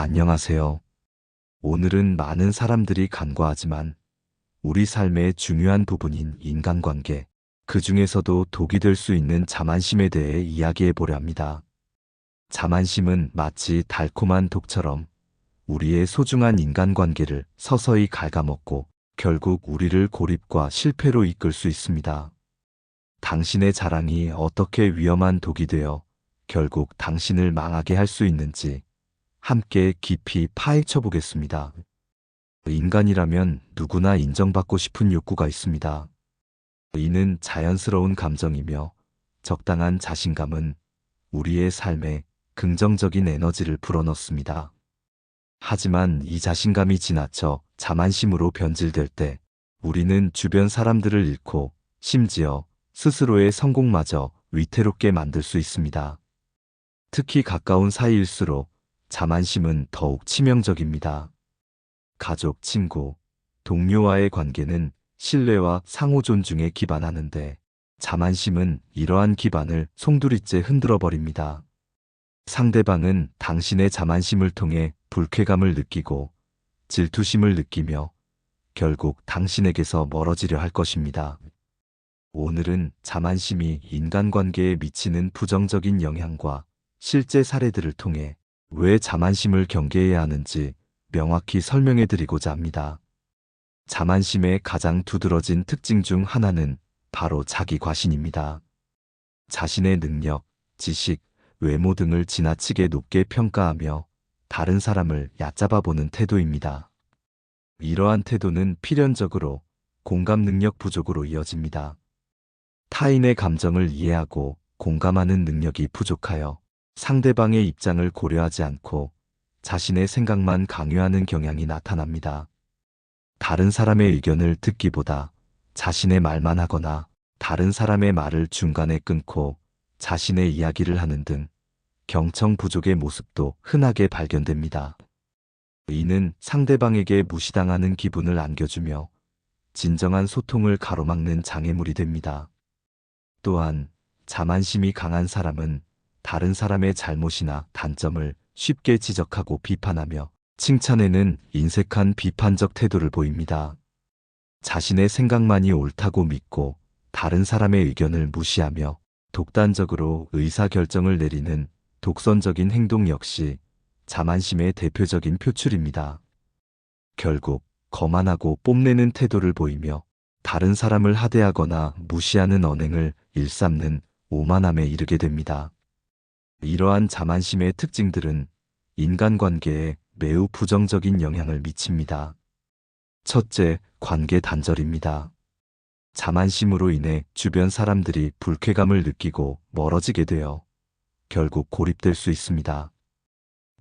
안녕하세요. 오늘은 많은 사람들이 간과하지만 우리 삶의 중요한 부분인 인간관계, 그 중에서도 독이 될 수 있는 자만심에 대해 이야기해 보려 합니다. 자만심은 마치 달콤한 독처럼 우리의 소중한 인간관계를 서서히 갉아먹고 결국 우리를 고립과 실패로 이끌 수 있습니다. 당신의 자랑이 어떻게 위험한 독이 되어 결국 당신을 망하게 할 수 있는지 함께 깊이 파헤쳐 보겠습니다. 인간이라면 누구나 인정받고 싶은 욕구가 있습니다. 이는 자연스러운 감정이며 적당한 자신감은 우리의 삶에 긍정적인 에너지를 불어넣습니다. 하지만 이 자신감이 지나쳐 자만심으로 변질될 때 우리는 주변 사람들을 잃고 심지어 스스로의 성공마저 위태롭게 만들 수 있습니다. 특히 가까운 사이일수록 자만심은 더욱 치명적입니다. 가족, 친구, 동료와의 관계는 신뢰와 상호 존중에 기반하는데 자만심은 이러한 기반을 송두리째 흔들어 버립니다. 상대방은 당신의 자만심을 통해 불쾌감을 느끼고 질투심을 느끼며 결국 당신에게서 멀어지려 할 것입니다. 오늘은 자만심이 인간관계에 미치는 부정적인 영향과 실제 사례들을 통해 왜 자만심을 경계해야 하는지 명확히 설명해 드리고자 합니다. 자만심의 가장 두드러진 특징 중 하나는 바로 자기 과신입니다. 자신의 능력, 지식, 외모 등을 지나치게 높게 평가하며 다른 사람을 얕잡아 보는 태도입니다. 이러한 태도는 필연적으로 공감 능력 부족으로 이어집니다. 타인의 감정을 이해하고 공감하는 능력이 부족하여 상대방의 입장을 고려하지 않고 자신의 생각만 강요하는 경향이 나타납니다. 다른 사람의 의견을 듣기보다 자신의 말만 하거나 다른 사람의 말을 중간에 끊고 자신의 이야기를 하는 등 경청 부족의 모습도 흔하게 발견됩니다. 이는 상대방에게 무시당하는 기분을 안겨주며 진정한 소통을 가로막는 장애물이 됩니다. 또한 자만심이 강한 사람은 다른 사람의 잘못이나 단점을 쉽게 지적하고 비판하며 칭찬에는 인색한 비판적 태도를 보입니다. 자신의 생각만이 옳다고 믿고 다른 사람의 의견을 무시하며 독단적으로 의사결정을 내리는 독선적인 행동 역시 자만심의 대표적인 표출입니다. 결국 거만하고 뽐내는 태도를 보이며 다른 사람을 하대하거나 무시하는 언행을 일삼는 오만함에 이르게 됩니다. 이러한 자만심의 특징들은 인간관계에 매우 부정적인 영향을 미칩니다. 첫째, 관계 단절입니다. 자만심으로 인해 주변 사람들이 불쾌감을 느끼고 멀어지게 되어 결국 고립될 수 있습니다.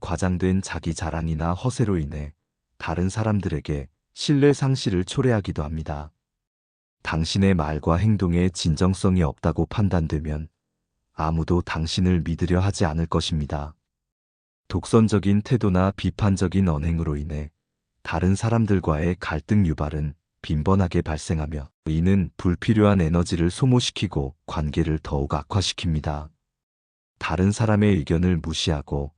과장된 자기 자랑이나 허세로 인해 다른 사람들에게 신뢰 상실을 초래하기도 합니다. 당신의 말과 행동에 진정성이 없다고 판단되면 아무도 당신을 믿으려 하지 않을 것입니다. 독선적인 태도나 비판적인 언행으로 인해 다른 사람들과의 갈등 유발은 빈번하게 발생하며 이는 불필요한 에너지를 소모시키고 관계를 더욱 악화시킵니다. 다른 사람의 의견을 무시하고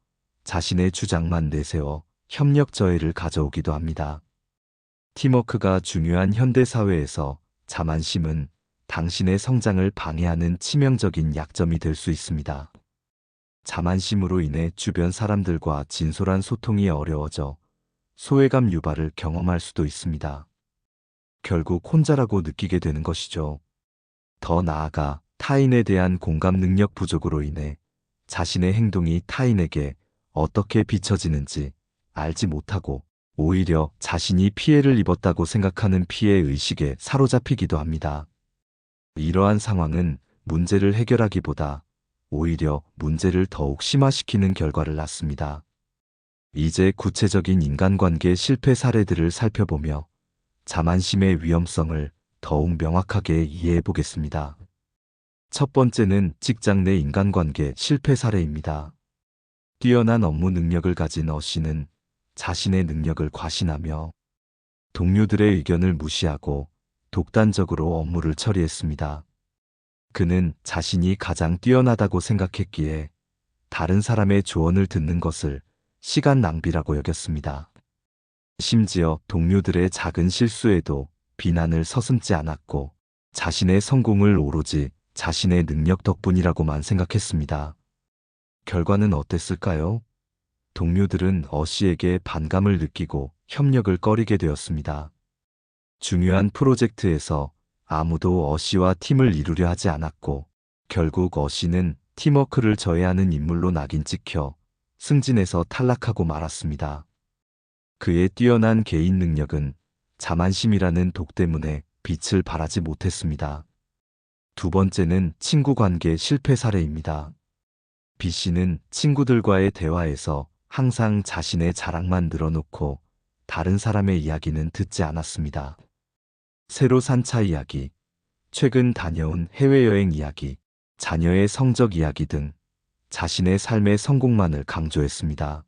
자신의 주장만 내세워 협력 저해를 가져오기도 합니다. 팀워크가 중요한 현대사회에서 자만심은 당신의 성장을 방해하는 치명적인 약점이 될 수 있습니다. 자만심으로 인해 주변 사람들과 진솔한 소통이 어려워져 소외감 유발을 경험할 수도 있습니다. 결국 혼자라고 느끼게 되는 것이죠. 더 나아가 타인에 대한 공감 능력 부족으로 인해 자신의 행동이 타인에게 어떻게 비춰지는지 알지 못하고 오히려 자신이 피해를 입었다고 생각하는 피해 의식에 사로잡히기도 합니다. 이러한 상황은 문제를 해결하기보다 오히려 문제를 더욱 심화시키는 결과를 낳습니다. 이제 구체적인 인간관계 실패 사례들을 살펴보며 자만심의 위험성을 더욱 명확하게 이해해 보겠습니다. 첫 번째는 직장 내 인간관계 실패 사례입니다. 뛰어난 업무 능력을 가진 어 씨는 자신의 능력을 과신하며 동료들의 의견을 무시하고 독단적으로 업무를 처리했습니다. 그는 자신이 가장 뛰어나다고 생각했기에 다른 사람의 조언을 듣는 것을 시간 낭비라고 여겼습니다. 심지어 동료들의 작은 실수에도 비난을 서슴지 않았고 자신의 성공을 오로지 자신의 능력 덕분이라고만 생각했습니다. 결과는 어땠을까요? 동료들은 어씨에게 반감을 느끼고 협력을 꺼리게 되었습니다. 중요한 프로젝트에서 아무도 어씨와 팀을 이루려 하지 않았고 결국 어씨는 팀워크를 저해하는 인물로 낙인 찍혀 승진에서 탈락하고 말았습니다. 그의 뛰어난 개인 능력은 자만심이라는 독 때문에 빛을 발하지 못했습니다. 두 번째는 친구 관계 실패 사례입니다. B씨는 친구들과의 대화에서 항상 자신의 자랑만 늘어놓고 다른 사람의 이야기는 듣지 않았습니다. 새로 산 차 이야기, 최근 다녀온 해외여행 이야기, 자녀의 성적 이야기 등 자신의 삶의 성공만을 강조했습니다.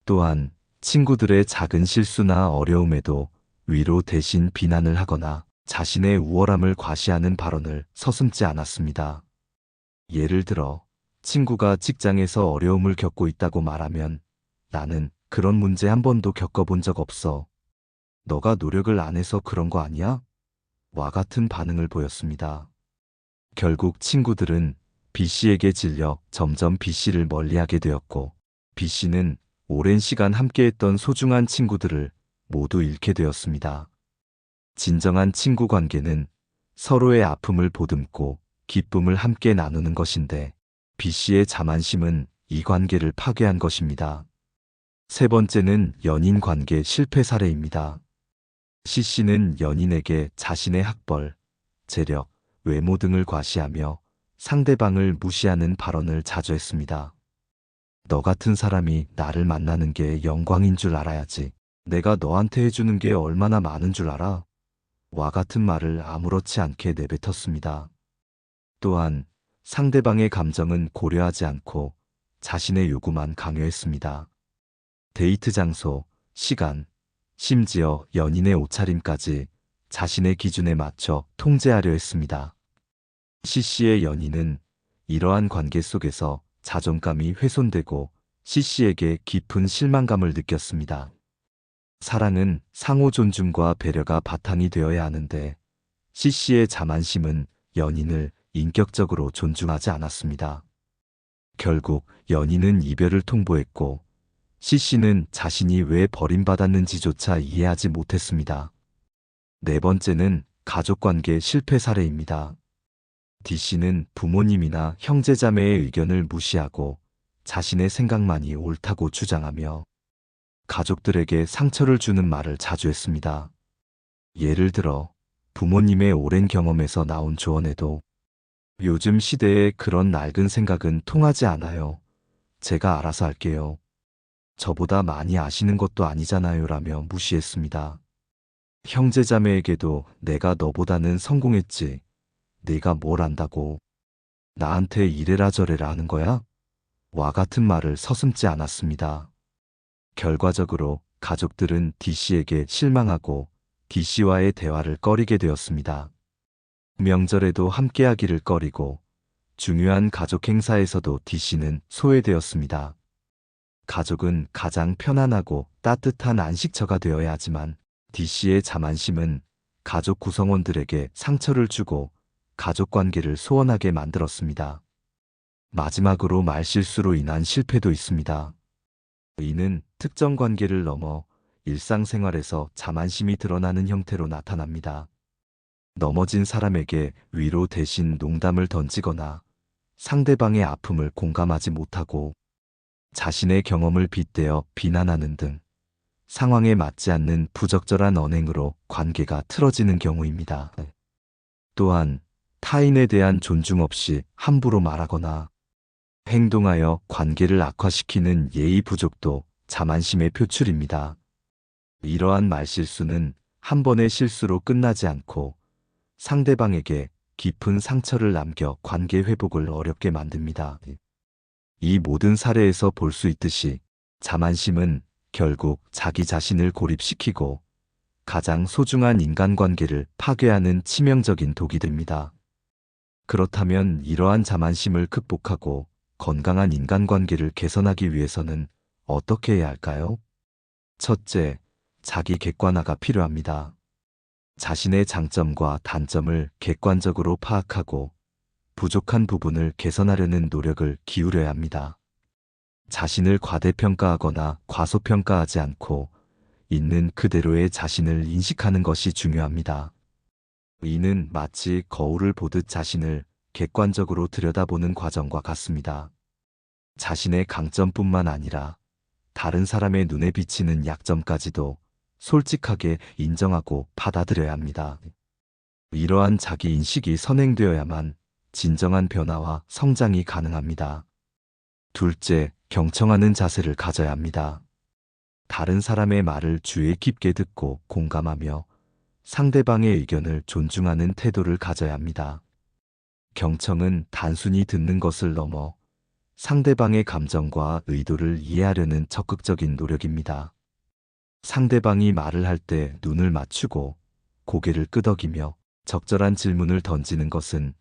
또한 친구들의 작은 실수나 어려움에도 위로 대신 비난을 하거나 자신의 우월함을 과시하는 발언을 서슴지 않았습니다. 예를 들어 친구가 직장에서 어려움을 겪고 있다고 말하면 나는 그런 문제 한 번도 겪어본 적 없어. 너가 노력을 안 해서 그런 거 아니야? 와 같은 반응을 보였습니다. 결국 친구들은 B씨에게 질려 점점 B씨를 멀리하게 되었고 B씨는 오랜 시간 함께했던 소중한 친구들을 모두 잃게 되었습니다. 진정한 친구 관계는 서로의 아픔을 보듬고 기쁨을 함께 나누는 것인데 B씨의 자만심은 이 관계를 파괴한 것입니다. 세 번째는 연인 관계 실패 사례입니다. C씨는 연인에게 자신의 학벌, 재력, 외모 등을 과시하며 상대방을 무시하는 발언을 자주 했습니다. 너 같은 사람이 나를 만나는 게 영광인 줄 알아야지. 내가 너한테 해주는 게 얼마나 많은 줄 알아? 와 같은 말을 아무렇지 않게 내뱉었습니다. 또한 상대방의 감정은 고려하지 않고 자신의 요구만 강요했습니다. 데이트 장소, 시간, 심지어 연인의 옷차림까지 자신의 기준에 맞춰 통제하려 했습니다. C씨의 연인은 이러한 관계 속에서 자존감이 훼손되고 C씨에게 깊은 실망감을 느꼈습니다. 사랑은 상호 존중과 배려가 바탕이 되어야 하는데 C씨의 자만심은 연인을 인격적으로 존중하지 않았습니다. 결국 연인은 이별을 통보했고 C씨는 자신이 왜 버림받았는지조차 이해하지 못했습니다. 네 번째는 가족관계 실패 사례입니다. D씨는 부모님이나 형제자매의 의견을 무시하고 자신의 생각만이 옳다고 주장하며 가족들에게 상처를 주는 말을 자주 했습니다. 예를 들어 부모님의 오랜 경험에서 나온 조언에도 요즘 시대에 그런 낡은 생각은 통하지 않아요. 제가 알아서 할게요. 저보다 많이 아시는 것도 아니잖아요 라며 무시했습니다. 형제자매에게도 내가 너보다는 성공했지. 네가 뭘 안다고. 나한테 이래라 저래라 하는 거야? 와 같은 말을 서슴지 않았습니다. 결과적으로 가족들은 D씨에게 실망하고 D씨와의 대화를 꺼리게 되었습니다. 명절에도 함께하기를 꺼리고 중요한 가족 행사에서도 D씨는 소외되었습니다. 가족은 가장 편안하고 따뜻한 안식처가 되어야 하지만 D씨의 자만심은 가족 구성원들에게 상처를 주고 가족 관계를 소원하게 만들었습니다. 마지막으로 말실수로 인한 실패도 있습니다. 이는 특정 관계를 넘어 일상생활에서 자만심이 드러나는 형태로 나타납니다. 넘어진 사람에게 위로 대신 농담을 던지거나 상대방의 아픔을 공감하지 못하고 자신의 경험을 빗대어 비난하는 등 상황에 맞지 않는 부적절한 언행으로 관계가 틀어지는 경우입니다. 또한 타인에 대한 존중 없이 함부로 말하거나 행동하여 관계를 악화시키는 예의 부족도 자만심의 표출입니다. 이러한 말실수는 한 번의 실수로 끝나지 않고 상대방에게 깊은 상처를 남겨 관계 회복을 어렵게 만듭니다. 이 모든 사례에서 볼 수 있듯이 자만심은 결국 자기 자신을 고립시키고 가장 소중한 인간관계를 파괴하는 치명적인 독이 됩니다. 그렇다면 이러한 자만심을 극복하고 건강한 인간관계를 개선하기 위해서는 어떻게 해야 할까요? 첫째, 자기 객관화가 필요합니다. 자신의 장점과 단점을 객관적으로 파악하고 부족한 부분을 개선하려는 노력을 기울여야 합니다. 자신을 과대평가하거나 과소평가하지 않고 있는 그대로의 자신을 인식하는 것이 중요합니다. 이는 마치 거울을 보듯 자신을 객관적으로 들여다보는 과정과 같습니다. 자신의 강점뿐만 아니라 다른 사람의 눈에 비치는 약점까지도 솔직하게 인정하고 받아들여야 합니다. 이러한 자기 인식이 선행되어야만 진정한 변화와 성장이 가능합니다. 둘째, 경청하는 자세를 가져야 합니다. 다른 사람의 말을 주의 깊게 듣고 공감하며 상대방의 의견을 존중하는 태도를 가져야 합니다. 경청은 단순히 듣는 것을 넘어 상대방의 감정과 의도를 이해하려는 적극적인 노력입니다. 상대방이 말을 할 때 눈을 맞추고 고개를 끄덕이며 적절한 질문을 던지는 것은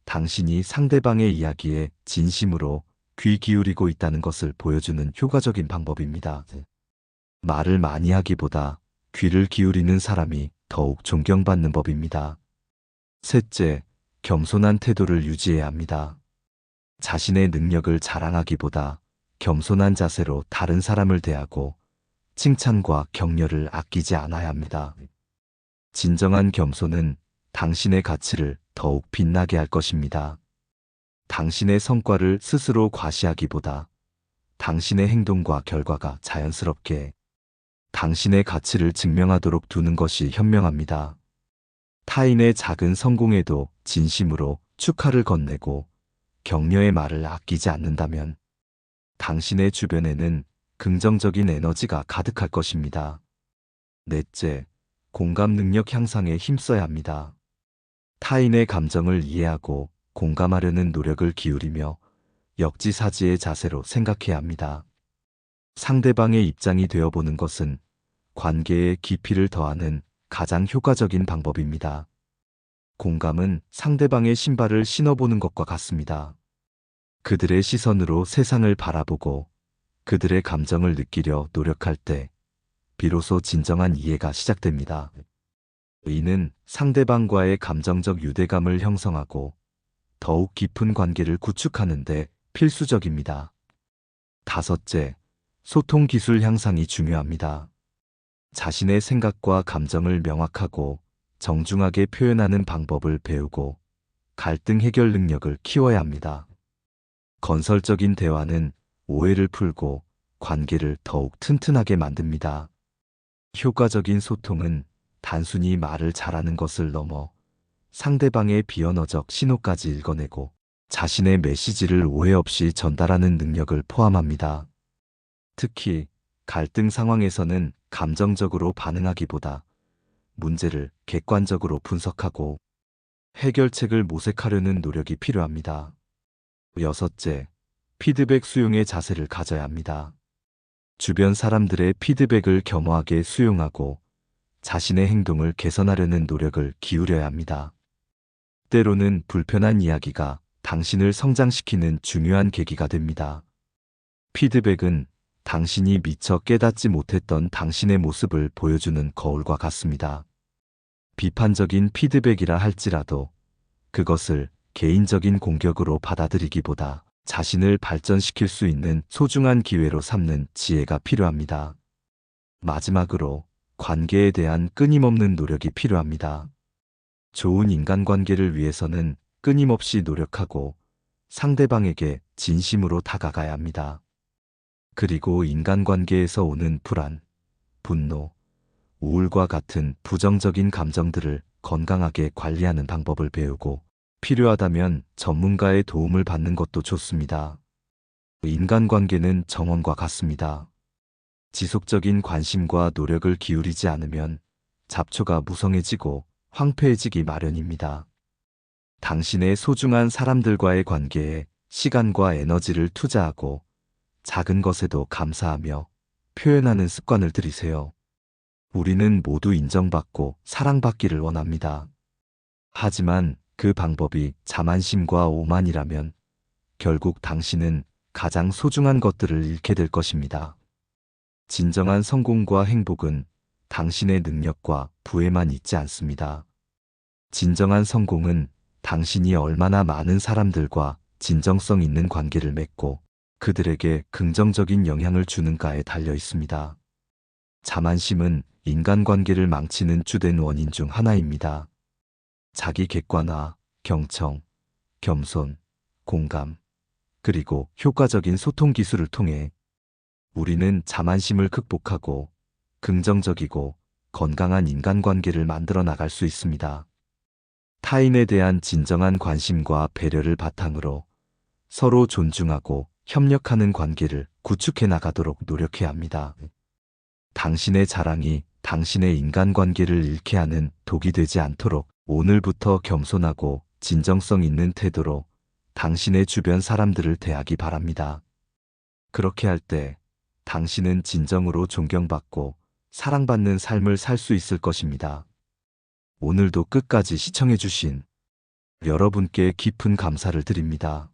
당신이 상대방의 이야기에 진심으로 귀 기울이고 있다는 것을 보여주는 효과적인 방법입니다. 말을 많이 하기보다 귀를 기울이는 사람이 더욱 존경받는 법입니다. 셋째, 겸손한 태도를 유지해야 합니다. 자신의 능력을 자랑하기보다 겸손한 자세로 다른 사람을 대하고 칭찬과 격려를 아끼지 않아야 합니다. 진정한 겸손은 당신의 가치를 더욱 빛나게 할 것입니다. 당신의 성과를 스스로 과시하기보다 당신의 행동과 결과가 자연스럽게 당신의 가치를 증명하도록 두는 것이 현명합니다. 타인의 작은 성공에도 진심으로 축하를 건네고 격려의 말을 아끼지 않는다면 당신의 주변에는 긍정적인 에너지가 가득할 것입니다. 넷째, 공감 능력 향상에 힘써야 합니다. 타인의 감정을 이해하고 공감하려는 노력을 기울이며 역지사지의 자세로 생각해야 합니다. 상대방의 입장이 되어보는 것은 관계의 깊이를 더하는 가장 효과적인 방법입니다. 공감은 상대방의 신발을 신어보는 것과 같습니다. 그들의 시선으로 세상을 바라보고 그들의 감정을 느끼려 노력할 때 비로소 진정한 이해가 시작됩니다. 이는 상대방과의 감정적 유대감을 형성하고 더욱 깊은 관계를 구축하는 데 필수적입니다. 다섯째, 소통 기술 향상이 중요합니다. 자신의 생각과 감정을 명확하고 정중하게 표현하는 방법을 배우고 갈등 해결 능력을 키워야 합니다. 건설적인 대화는 오해를 풀고 관계를 더욱 튼튼하게 만듭니다. 효과적인 소통은 단순히 말을 잘하는 것을 넘어 상대방의 비언어적 신호까지 읽어내고 자신의 메시지를 오해 없이 전달하는 능력을 포함합니다. 특히 갈등 상황에서는 감정적으로 반응하기보다 문제를 객관적으로 분석하고 해결책을 모색하려는 노력이 필요합니다. 여섯째, 피드백 수용의 자세를 가져야 합니다. 주변 사람들의 피드백을 겸허하게 수용하고 자신의 행동을 개선하려는 노력을 기울여야 합니다. 때로는 불편한 이야기가 당신을 성장시키는 중요한 계기가 됩니다. 피드백은 당신이 미처 깨닫지 못했던 당신의 모습을 보여주는 거울과 같습니다. 비판적인 피드백이라 할지라도 그것을 개인적인 공격으로 받아들이기보다 자신을 발전시킬 수 있는 소중한 기회로 삼는 지혜가 필요합니다. 마지막으로 관계에 대한 끊임없는 노력이 필요합니다. 좋은 인간관계를 위해서는 끊임없이 노력하고 상대방에게 진심으로 다가가야 합니다. 그리고 인간관계에서 오는 불안, 분노, 우울과 같은 부정적인 감정들을 건강하게 관리하는 방법을 배우고 필요하다면 전문가의 도움을 받는 것도 좋습니다. 인간관계는 정원과 같습니다. 지속적인 관심과 노력을 기울이지 않으면 잡초가 무성해지고 황폐해지기 마련입니다. 당신의 소중한 사람들과의 관계에 시간과 에너지를 투자하고 작은 것에도 감사하며 표현하는 습관을 들이세요. 우리는 모두 인정받고 사랑받기를 원합니다. 하지만 그 방법이 자만심과 오만이라면 결국 당신은 가장 소중한 것들을 잃게 될 것입니다. 진정한 성공과 행복은 당신의 능력과 부에만 있지 않습니다. 진정한 성공은 당신이 얼마나 많은 사람들과 진정성 있는 관계를 맺고 그들에게 긍정적인 영향을 주는가에 달려 있습니다. 자만심은 인간관계를 망치는 주된 원인 중 하나입니다. 자기 객관화, 경청, 겸손, 공감, 그리고 효과적인 소통 기술을 통해 우리는 자만심을 극복하고 긍정적이고 건강한 인간관계를 만들어 나갈 수 있습니다. 타인에 대한 진정한 관심과 배려를 바탕으로 서로 존중하고 협력하는 관계를 구축해 나가도록 노력해야 합니다. 당신의 자랑이 당신의 인간관계를 잃게 하는 독이 되지 않도록 오늘부터 겸손하고 진정성 있는 태도로 당신의 주변 사람들을 대하기 바랍니다. 그렇게 할 때 당신은 진정으로 존경받고 사랑받는 삶을 살 수 있을 것입니다. 오늘도 끝까지 시청해주신 여러분께 깊은 감사를 드립니다.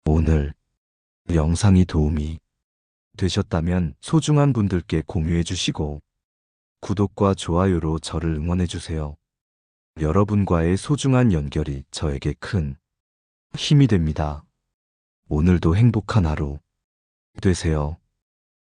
오늘 영상이 도움이 되셨다면 소중한 분들께 공유해 주시고 구독과 좋아요로 저를 응원해 주세요. 여러분과의 소중한 연결이 저에게 큰 힘이 됩니다. 오늘도 행복한 하루 되세요.